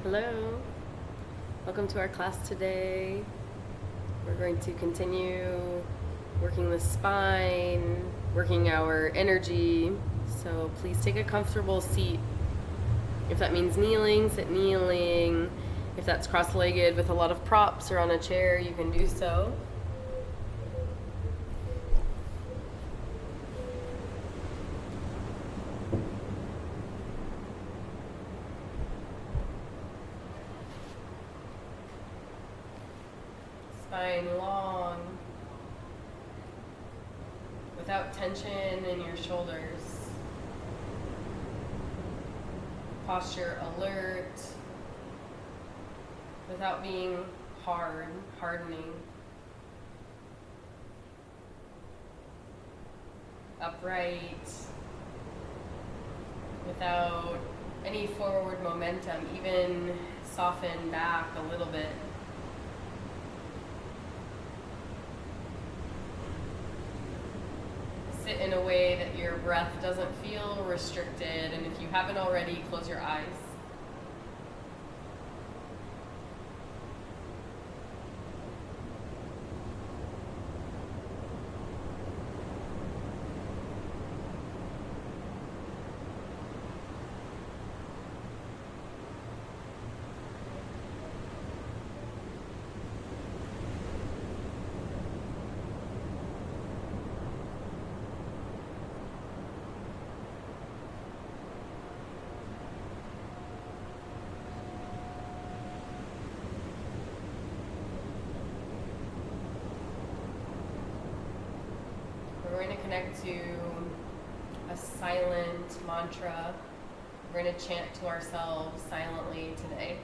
Hello, welcome to our class today. We're going to continue working the spine, working our energy. So please take a comfortable seat. If that means kneeling, sit kneeling. If that's cross-legged with a lot of props or on a chair, you can do so. Spine long, without tension in your shoulders. Posture alert, without being hardening. Upright, without any forward momentum, even soften back a little bit. Sit in a way that your breath doesn't feel restricted, and if you haven't already, close your eyes. We're going to connect to a silent mantra. We're going to chant to ourselves silently today.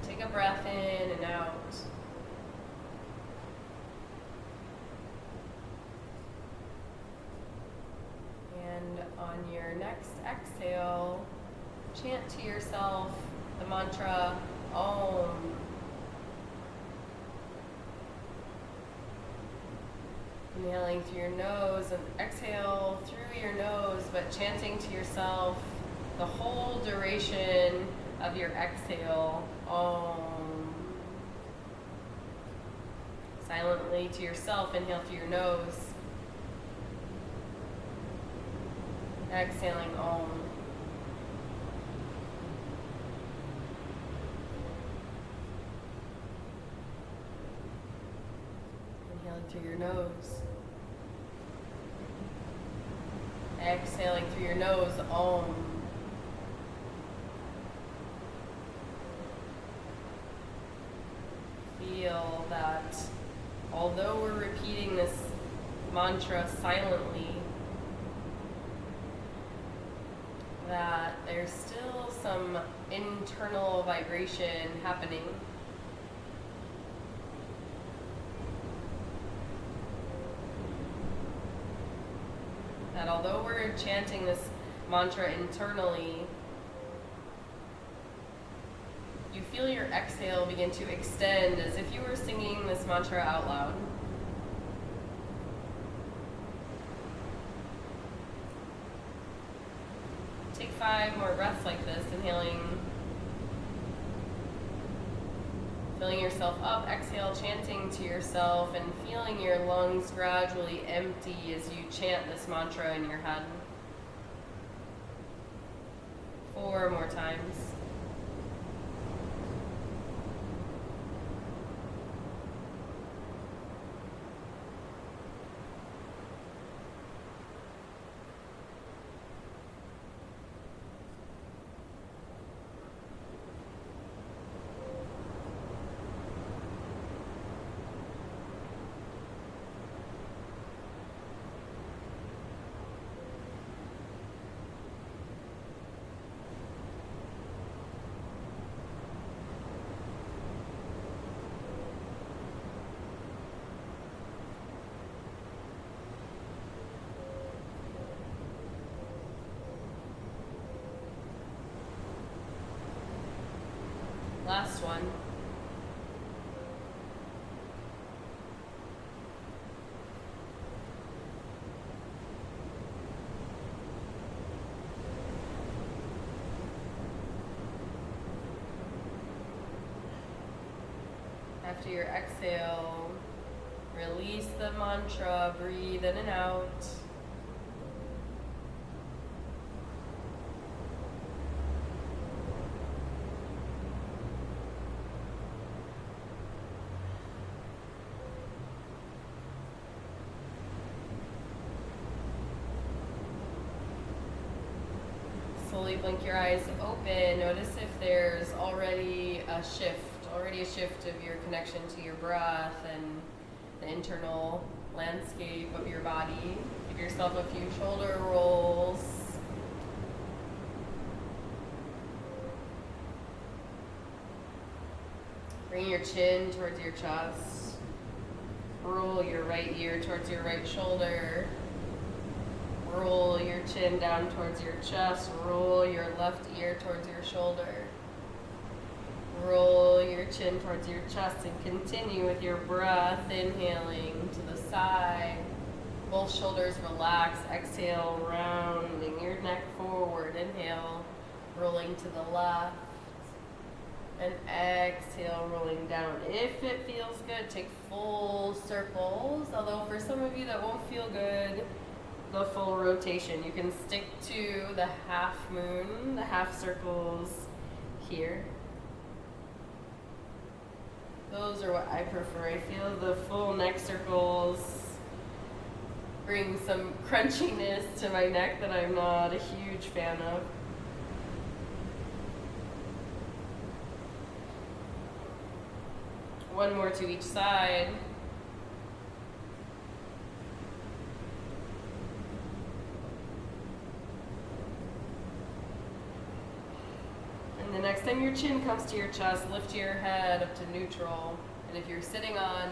So take a breath in and out. And on your next exhale, chant to yourself the mantra Om. Inhaling through your nose and exhale through your nose, but chanting to yourself the whole duration of your exhale. Om. Silently to yourself, inhale through your nose. Exhaling Om. Through your nose. Exhaling through your nose, Om. Feel that although we're repeating this mantra silently, that there's still some internal vibration happening. That although we're chanting this mantra internally, you feel your exhale begin to extend as if you were singing this mantra out loud. Take 5 more breaths like this, inhaling, filling yourself up, exhale, chanting to yourself, and feeling your lungs gradually empty as you chant this mantra in your head. 4 more times. Last one. after your exhale, release the mantra, breathe in and out. Slowly blink your eyes open. Notice if there's already a shift of your connection to your breath and the internal landscape of your body. Give yourself a few shoulder rolls. Bring your chin towards your chest. Roll your right ear towards your right shoulder. Roll your chin down towards your chest. Roll your left ear towards your shoulder. Roll your chin towards your chest and continue with your breath, inhaling to the side. Both shoulders relax. Exhale, rounding your neck forward. Inhale, rolling to the left. And exhale, rolling down. If it feels good, take full circles. Although for some of you that won't feel good, the full rotation. You can stick to the half moon, the half circles here. Those are what I prefer. I feel the full neck circles bring some crunchiness to my neck that I'm not a huge fan of. One more to each side. And the next time your chin comes to your chest, lift your head up to neutral. And if you're sitting on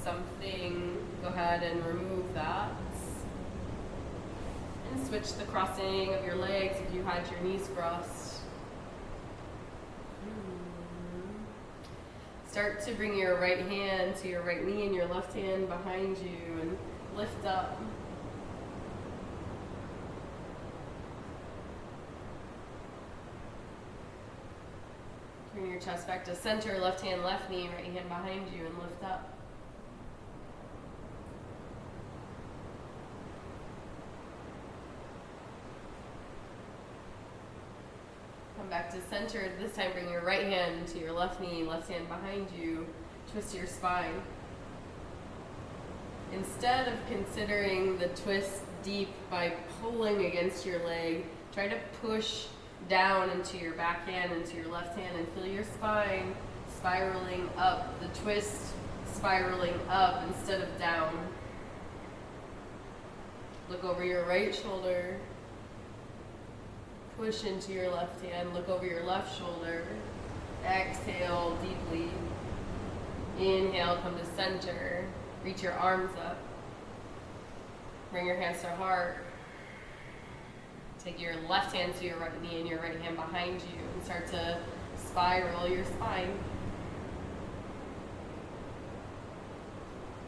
something, go ahead and remove that. And switch the crossing of your legs if you had your knees crossed. Start to bring your right hand to your right knee and your left hand behind you and lift up. Bring your chest back to center, left hand, left knee, right hand behind you, and lift up. Come back to center. This time bring your right hand to your left knee, left hand behind you. Twist your spine. Instead of considering the twist deep by pulling against your leg, try to push down into your back hand, into your left hand, and feel your spine spiraling up, the twist spiraling up instead of down. Look over your right shoulder. Push into your left hand. Look over your left shoulder. Exhale deeply. Inhale, come to center. Reach your arms up. Bring your hands to heart. Take your left hand to your right knee and your right hand behind you and start to spiral your spine.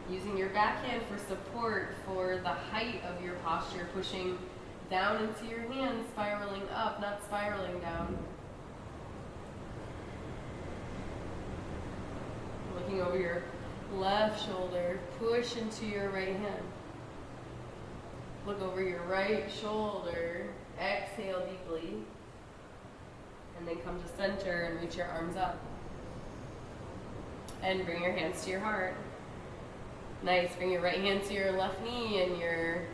Using your back hand for support for the height of your posture, pushing down into your hands, spiraling up, not spiraling down. Looking over your left shoulder, push into your right hand. Look over your right shoulder, exhale deeply, and then come to center and reach your arms up. And bring your hands to your heart. Nice, bring your right hand to your left knee and your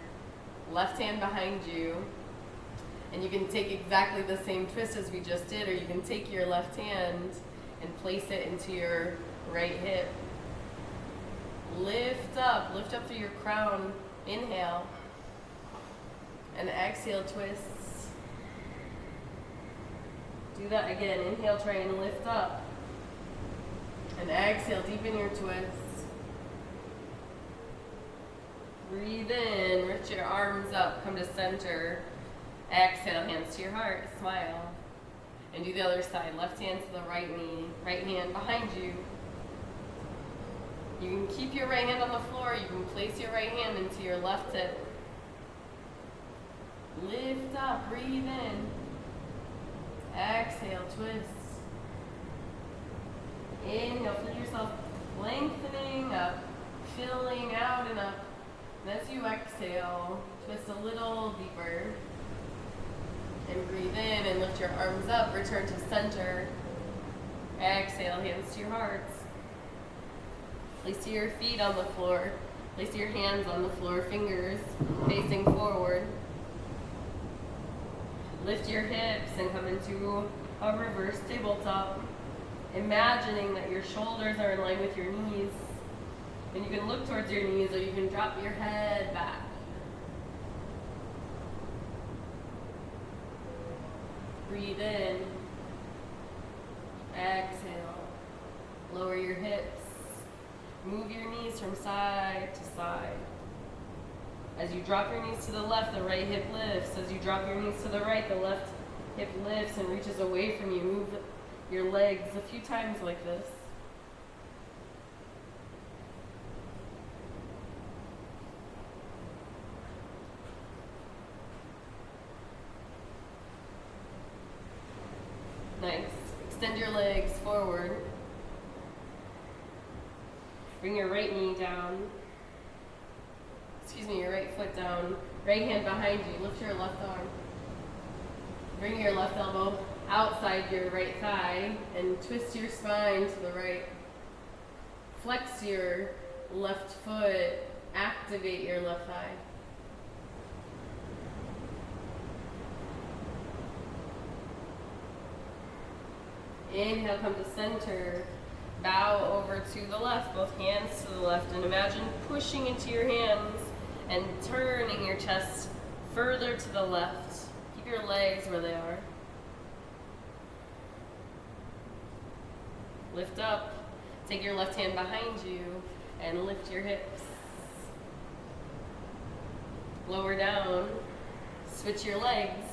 left hand behind you. And you can take exactly the same twist as we just did, or you can take your left hand and place it into your right hip. Lift up through your crown. Inhale. And exhale, twists. Do that again. Inhale, try and lift up. And exhale, deepen your twists. Breathe in, reach your arms up, come to center. Exhale, hands to your heart, smile. And do the other side. Left hand to the right knee, right hand behind you. You can keep your right hand on the floor. You can place your right hand into your left hip. Lift up, breathe in. Exhale, twist. Inhale, feel yourself Lengthening up, filling out and up. And as you exhale, twist a little deeper. And breathe in and lift your arms up, return to center. Exhale, hands to your hearts. Place your feet on the floor. Place your hands on the floor, fingers facing forward. Lift your hips and come into a reverse tabletop. Imagining that your shoulders are in line with your knees. And you can look towards your knees or you can drop your head back. Breathe in. Exhale. Lower your hips. Move your knees from side to side. As you drop your knees to the left, the right hip lifts. As you drop your knees to the right, the left hip lifts and reaches away from you. Move your legs a few times like this. Nice. Extend your legs forward. Bring your right knee down. Your right foot down. Right hand behind you. Lift your left arm. Bring your left elbow outside your right thigh and twist your spine to the right. Flex your left foot. Activate your left thigh. Inhale, come to center. Bow over to the left, both hands to the left, and imagine pushing into your hands and turning your chest further to the left. Keep your legs where they are. Lift up. Take your left hand behind you and lift your hips. Lower down. Switch your legs.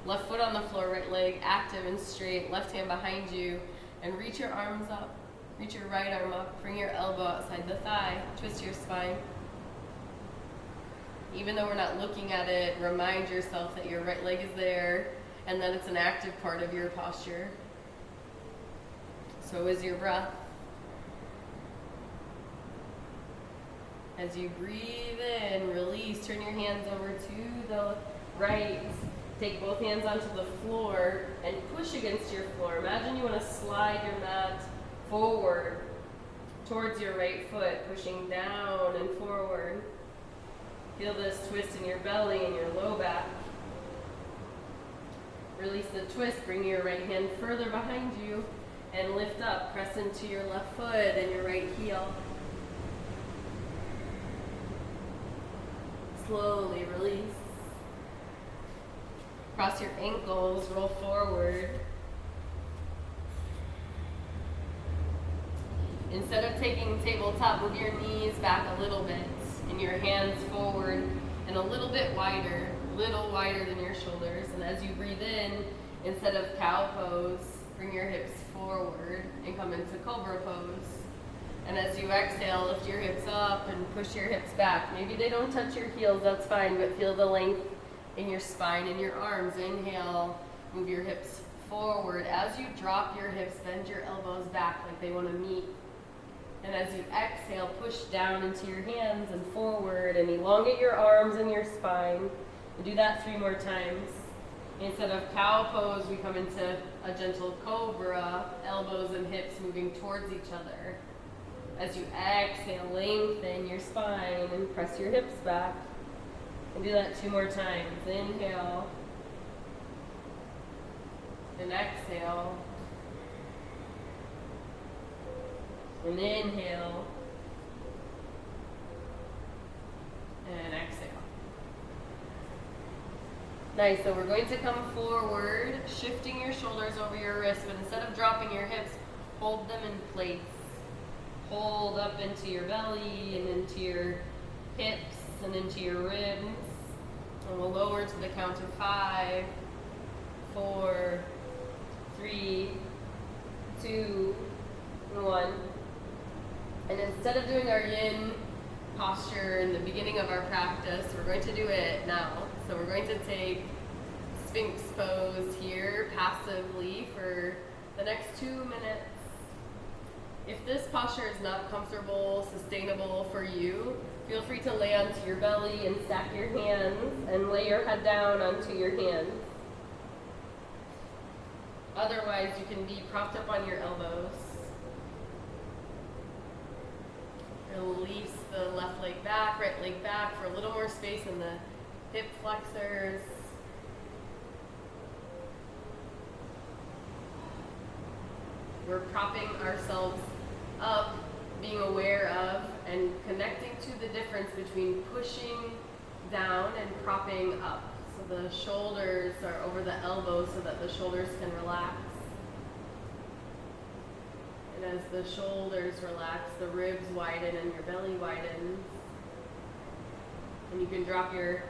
Left foot on the floor, right leg active and straight. Left hand behind you and reach your arms up. Reach your right arm up. Bring your elbow outside the thigh. Twist your spine. Even though we're not looking at it, remind yourself that your right leg is there and that it's an active part of your posture. So is your breath. As you breathe in, release, turn your hands over to the right. Take both hands onto the floor and push against your floor. Imagine you want to slide your mat forward towards your right foot, pushing down and forward. Feel this twist in your belly and your low back. Release the twist, bring your right hand further behind you and lift up. Press into your left foot and your right heel. Slowly release. Cross your ankles, roll forward. Instead of taking tabletop, move your knees back a little bit and your hands forward and a little wider than your shoulders. And as you breathe in, instead of cow pose, bring your hips forward and come into cobra pose. And as you exhale, lift your hips up and push your hips back. Maybe they don't touch your heels, that's fine, but feel the length in your spine and your arms. Inhale, move your hips forward. As you drop your hips, bend your elbows back like they want to meet. And as you exhale, push down into your hands and forward and elongate your arms and your spine. And do that 3 more times. Instead of cow pose, we come into a gentle cobra, elbows and hips moving towards each other. As you exhale, lengthen your spine and press your hips back. And do that 2 more times. Inhale. And exhale. And inhale. And exhale. Nice, so we're going to come forward, shifting your shoulders over your wrists, but instead of dropping your hips, hold them in place. Hold up into your belly and into your hips and into your ribs. And we'll lower to the count of 5, 4, 3, 2, 1. And instead of doing our yin posture in the beginning of our practice, we're going to do it now. So we're going to take Sphinx pose here passively for the next 2 minutes. If this posture is not comfortable, sustainable for you, feel free to lay onto your belly and stack your hands and lay your head down onto your hands. Otherwise, you can be propped up on your elbows. Release the left leg back, right leg back for a little more space in the hip flexors. We're propping ourselves up, being aware of and connecting to the difference between pushing down and propping up. So the shoulders are over the elbows so that the shoulders can relax. And as the shoulders relax, the ribs widen and your belly widens. And you can drop your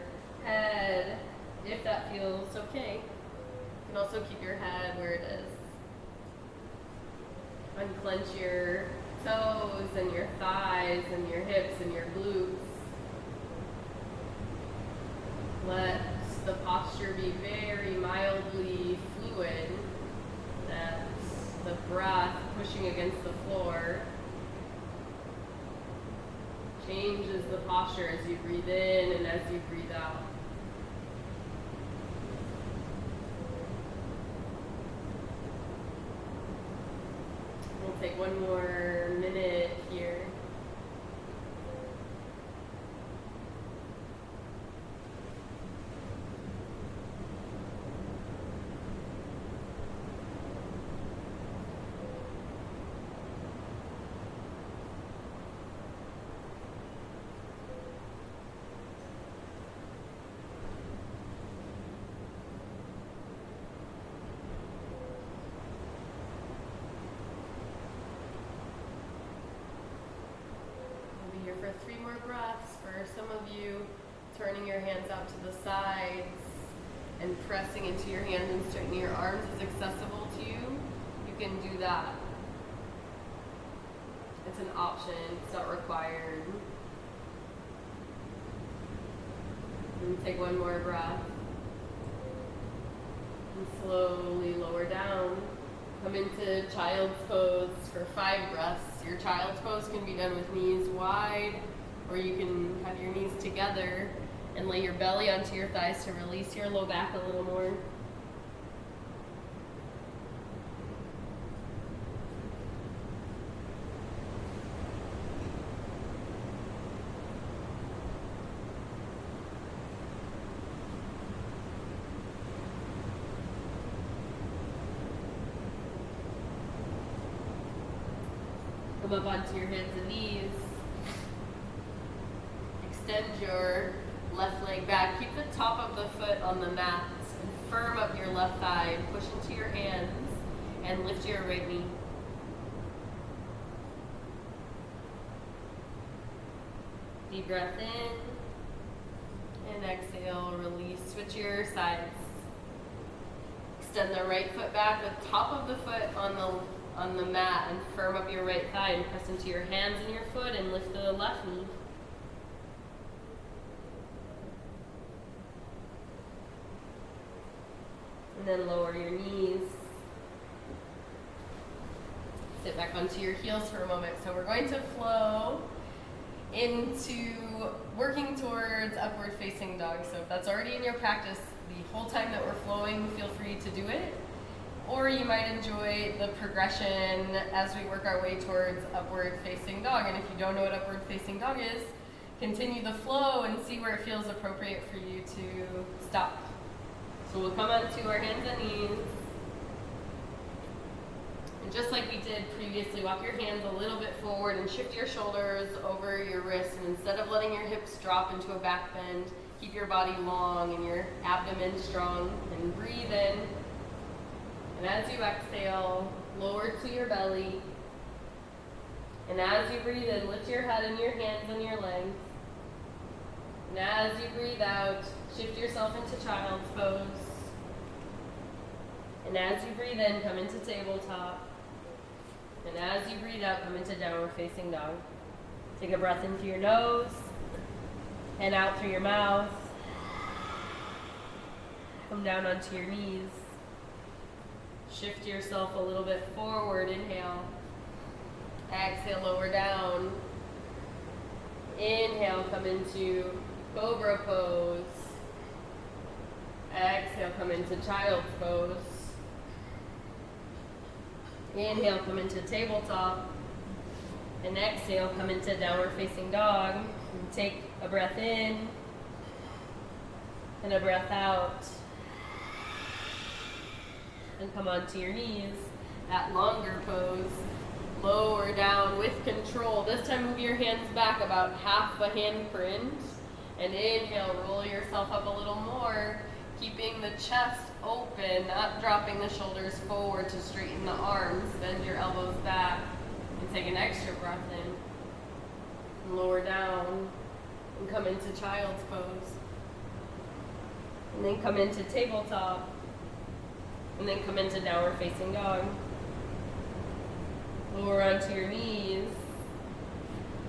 head if that feels okay. You can also keep your head where it is. Unclench your toes and your thighs and your hips and your glutes. Let the posture be very mildly fluid. That's the breath pushing against the floor. Changes the posture as you breathe in and as you breathe out. We'll take one more minute here. For 3 more breaths. For some of you, turning your hands out to the sides and pressing into your hands and straightening your arms is accessible to you. You can do that. It's an option, it's not required. And take one more breath. And slowly lower down. Come into child's pose for 5 breaths. Your child's pose can be done with knees wide, or you can have your knees together and lay your belly onto your thighs to release your low back a little more. Come up onto your hands and knees. Extend your left leg back. Keep the top of the foot on the mat and firm up your left thigh. Push into your hands and lift your right knee. Deep breath in and exhale, release. Switch your sides. Extend the right foot back, the top of the foot on the mat, and firm up your right thigh and press into your hands and your foot and lift the left knee. And then lower your knees. Sit back onto your heels for a moment. So we're going to flow into working towards upward facing dog. So if that's already in your practice, the whole time that we're flowing, feel free to do it. Or you might enjoy the progression as we work our way towards upward facing dog. And if you don't know what upward facing dog is, continue the flow and see where it feels appropriate for you to stop. So we'll come onto our hands and knees. And just like we did previously, walk your hands a little bit forward and shift your shoulders over your wrists. And instead of letting your hips drop into a back bend, keep your body long and your abdomen strong. And breathe in. And as you exhale, lower to your belly. And as you breathe in, lift your head and your hands and your legs. And as you breathe out, shift yourself into child's pose. And as you breathe in, come into tabletop. And as you breathe out, come into downward facing dog. Take a breath into your nose and out through your mouth. Come down onto your knees. Shift yourself a little bit forward, inhale. Exhale, lower down. Inhale, come into cobra pose. Exhale, come into child's pose. Inhale, come into tabletop. And exhale, come into downward facing dog. And take a breath in and a breath out. And come onto your knees. That longer pose. Lower down with control. This time move your hands back about half a handprint. And inhale, roll yourself up a little more. Keeping the chest open, not dropping the shoulders forward to straighten the arms. Bend your elbows back. And take an extra breath in. And lower down. And come into child's pose. And then come into tabletop. And then come into downward facing dog. Lower onto your knees.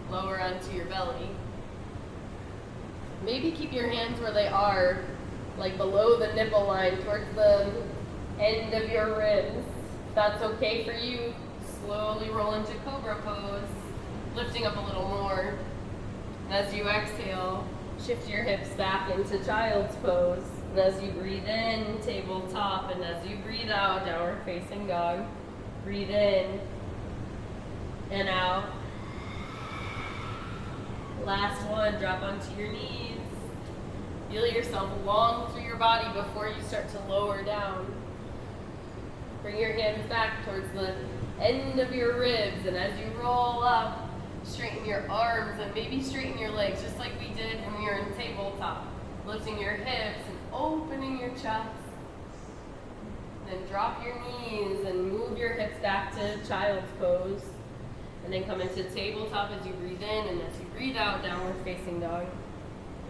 Lower onto your belly. Maybe keep your hands where they are, like below the nipple line, towards the end of your ribs. If that's okay for you, slowly roll into cobra pose, lifting up a little more. And as you exhale, shift your hips back into child's pose. And as you breathe in, tabletop. And as you breathe out, downward facing dog. Breathe in and out. Last one, drop onto your knees. Feel yourself long through your body before you start to lower down. Bring your hands back towards the end of your ribs, and as you roll up, straighten your arms and maybe straighten your legs, just like we did when we were in tabletop. Lifting your hips and opening your chest. Then drop your knees and move your hips back to child's pose. And then come into tabletop as you breathe in, and as you breathe out, downward facing dog.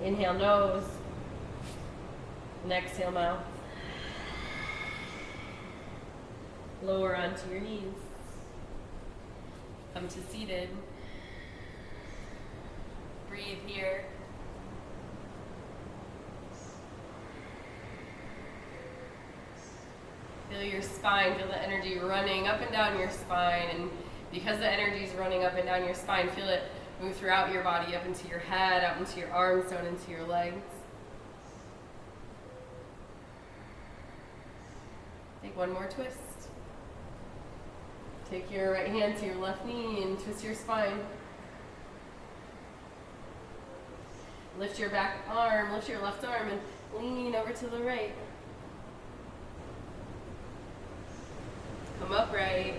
Inhale, nose. And exhale, mouth. Lower onto your knees. Come to seated. Breathe here. Feel your spine, feel the energy running up and down your spine. And because the energy is running up and down your spine, feel it move throughout your body, up into your head, out into your arms, down into your legs. Take one more twist. Take your right hand to your left knee and twist your spine. Lift your back arm, lift your left arm, and lean over to the right. Come upright.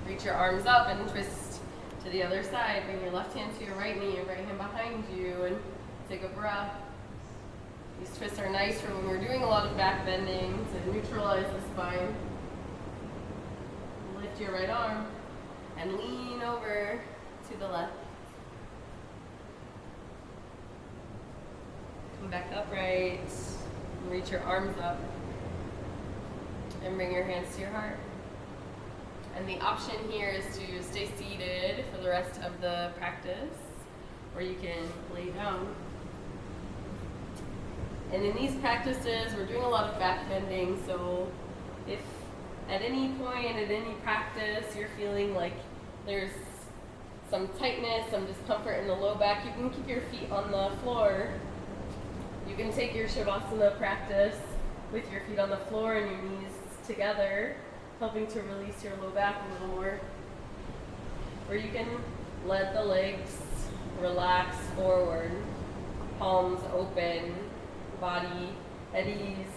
Reach your arms up and twist to the other side. Bring your left hand to your right knee, your right hand behind you, and take a breath. These twists are nice for when we're doing a lot of back bending to neutralize the spine. Lift your right arm and lean over to the left. Come back upright. And reach your arms up. And bring your hands to your heart. And the option here is to stay seated for the rest of the practice, or you can lay down. And in these practices, we're doing a lot of back bending, so if at any point, at any practice, you're feeling like there's some tightness, some discomfort in the low back, you can keep your feet on the floor. You can take your Shavasana practice with your feet on the floor and your knees together, helping to release your low back a little more. Or you can let the legs relax forward, palms open, body at ease.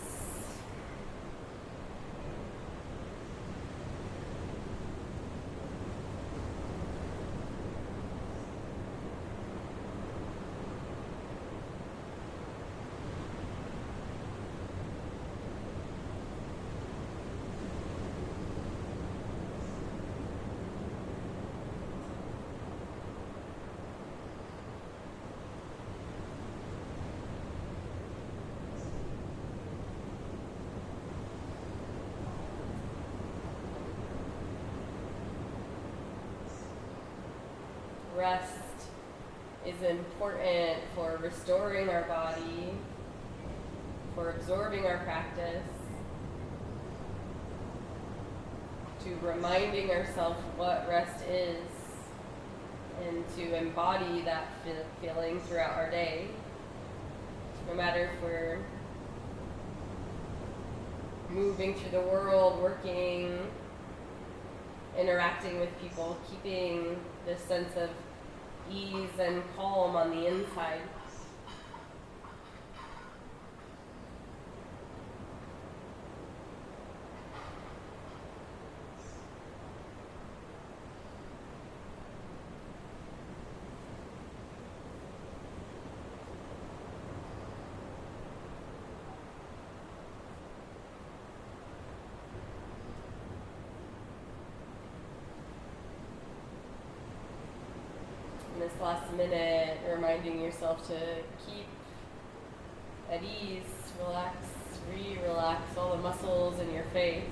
Rest is important for restoring our body, for absorbing our practice, to reminding ourselves what rest is and to embody that feeling throughout our day. No matter if we're moving through the world, working, interacting with people, keeping this sense of ease and calm on the inside. In this last minute, reminding yourself to keep at ease, relax, relax all the muscles in your face.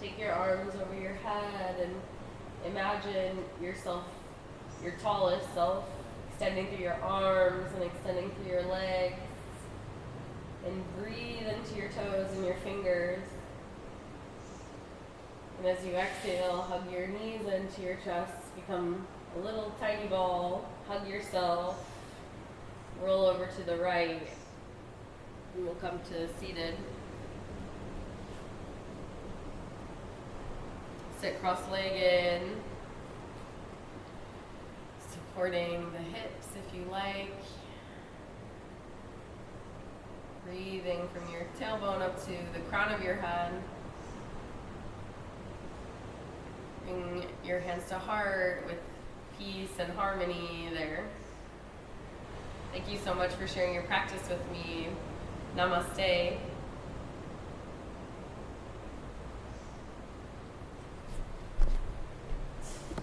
Take your arms over your head and imagine yourself, your tallest self, extending through your arms and extending through your legs. And breathe into your toes and your fingers. And as you exhale, hug your knees into your chest, become a little tiny ball, hug yourself, roll over to the right, and we'll come to seated. Sit cross-legged, supporting the hips if you like. Breathing from your tailbone up to the crown of your head. Bring your hands to heart with peace and harmony there. Thank you so much for sharing your practice with me. Namaste.